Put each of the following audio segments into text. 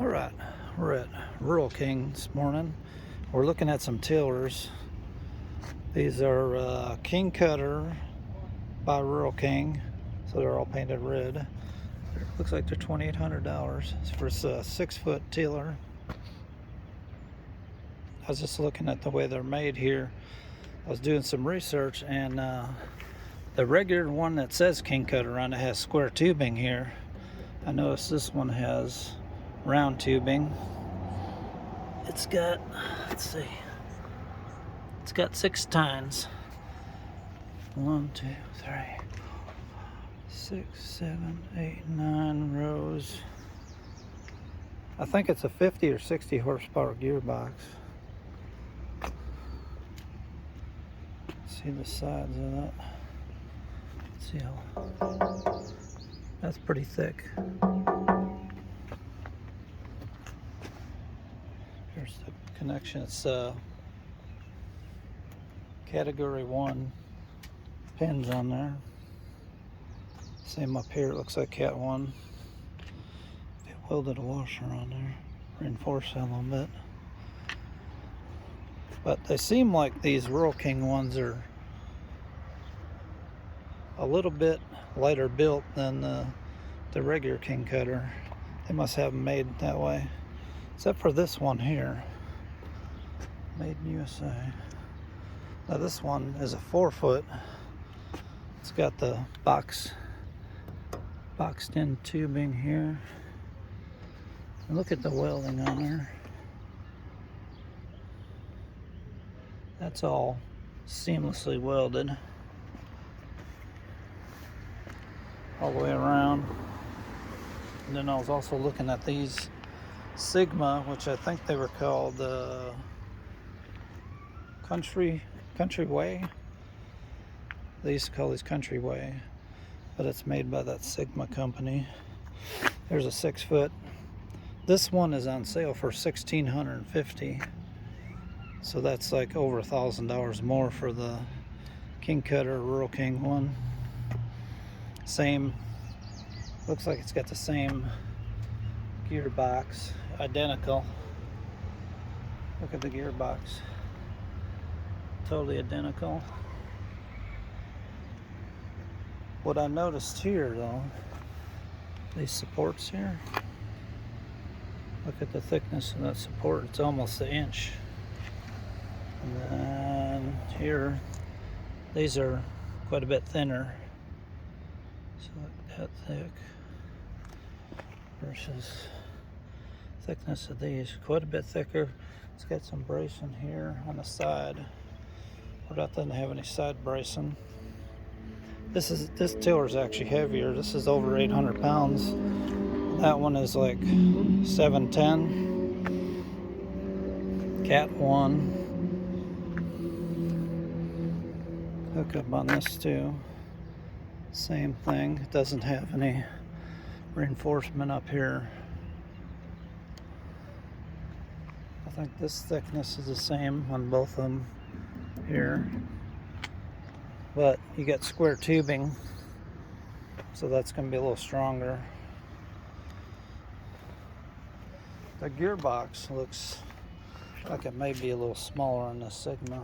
All right, we're at Rural King this morning. We're looking at some tillers. These are King Kutter by Rural King, so they're all painted red. Looks like they're $2,800 for a 6-foot tiller. I was just looking at the way they're made here. I was doing some research, and the regular one that says King Kutter on it has square tubing here. I noticed this one has round tubing. It's got, let's see, it's got 6 tines. 1, 2, 3, 6, 7, 8, 9 rows. I think it's a 50 or 60 horsepower gearbox. See the sides of that. Let's see how, that's pretty thick. Here's the connection. It's category 1 pins on there. Same up here, it looks like cat 1. They welded a washer on there, reinforced that a little bit. But they seem like these Rural King ones are a little bit lighter built than the regular King Kutter. They must have them made that way. Except for this one here, made in USA. Now this one is a 4-foot. It's got the boxed in tubing here. And look at the welding on there. That's all seamlessly welded all the way around. And then I was also looking at these Sigma, which I think they were called Country Way. They used to call these Country Way, but it's made by that Sigma company. There's a 6-foot. This one is on sale for $1,650, so that's like over $1,000 more for the King Kutter Rural King one. Same, looks like it's got the same gearbox, identical. Look at the gearbox, totally identical. What I noticed here though, these supports here, look at the thickness of that support, it's almost an inch. And then here, these are quite a bit thinner, so like that thick versus thickness of these, quite a bit thicker. It's got some bracing here on the side, but that doesn't have any side bracing. This tiller is actually heavier. This is over 800 pounds. That one is like 710. Cat 1. Hook up on this too. Same thing. It doesn't have any reinforcement up here. I think this thickness is the same on both of them here. But you got square tubing, so that's going to be a little stronger. The gearbox looks like it may be a little smaller on the Sigma.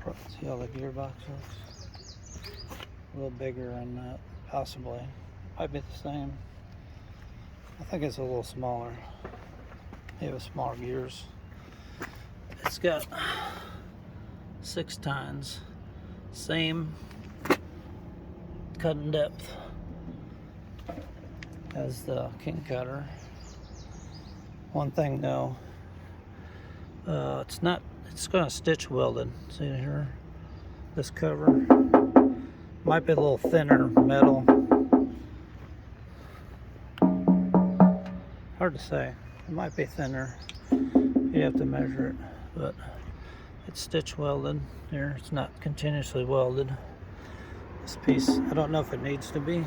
Let's see how the gearbox looks. A little bigger on that, possibly. Might be the same. I think it's a little smaller. They have smaller gears. It's got 6 tines, same cutting depth as the King Kutter. One thing though, it's got a stitch welded. See here, this cover might be a little thinner metal. Hard to say. It might be thinner. You have to measure it, but it's stitch welded here. It's not continuously welded. This piece, I don't know if it needs to be.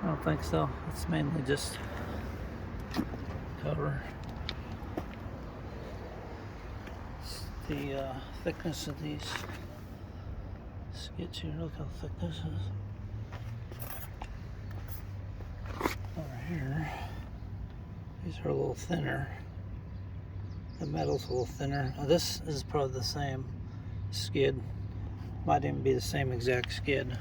I don't think so. It's mainly just cover. The thickness of these skids here, look how thick this is. are a little thinner. The metal's a little thinner. Now this is probably the same skid. Might even be the same exact skid.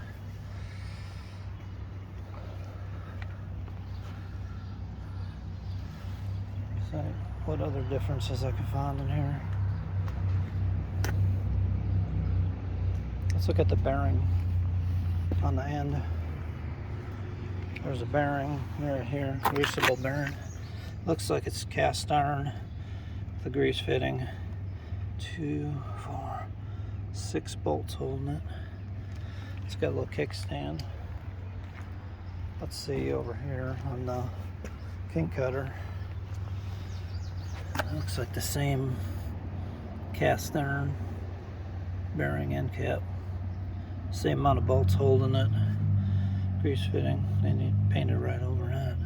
So what other differences I can find in here? Let's look at the bearing on the end. There's a bearing right here, greasable bearing. Looks like it's cast iron with a grease fitting. 2, 4, 6 bolts holding it. It's got a little kickstand. Let's see over here on the King Kutter. It looks like the same cast iron bearing end cap. Same amount of bolts holding it. Grease fitting. They need painted right over that.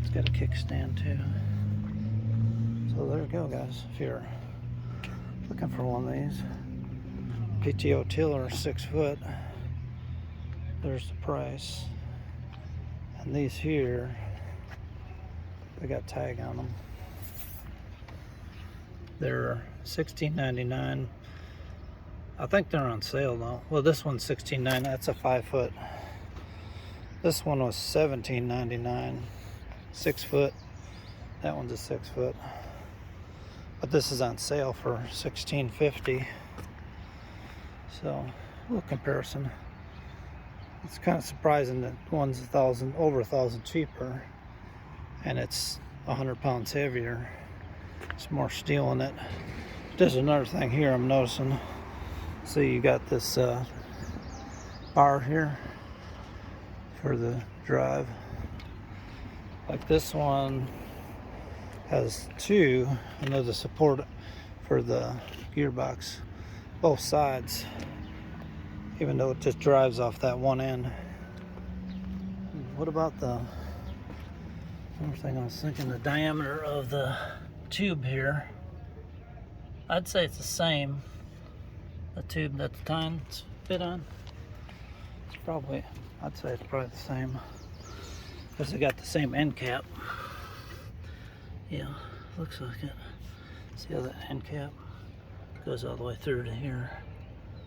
It's got a kickstand too. So there you go, guys. If you're looking for one of these, PTO tiller 6 foot, there's the price. And these here, they got tag on them. They're $16.99. I think they're on sale though. Well, this one's $16.99. That's a 5 foot. This one was $17.99. 6 foot. That one's a 6 foot. But this is on sale for $16.50. So a little comparison. It's kind of surprising that one's over 1,000 cheaper, and it's 100 pounds heavier. It's more steel in it. There's another thing here I'm noticing. See, you got this bar here for the drive. Like this one has 2, and there's a support for the gearbox, both sides, even though it just drives off that one end. What about the other thing I was thinking, the diameter of the tube here? I'd say it's the same. The tube that the tines fit on, it's probably, I'd say it's probably the same, because they got the same end cap. Yeah, looks like it. See how that end cap goes all the way through to here.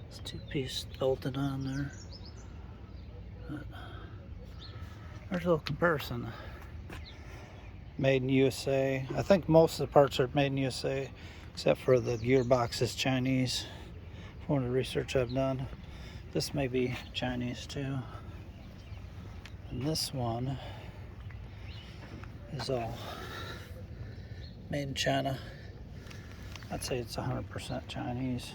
It's 2-piece bolted on there. But there's a little comparison. Made in USA. I think most of the parts are made in USA, except for the gearbox is Chinese. From the research I've done, this may be Chinese too. And this one is all made in China. I'd say it's 100% Chinese.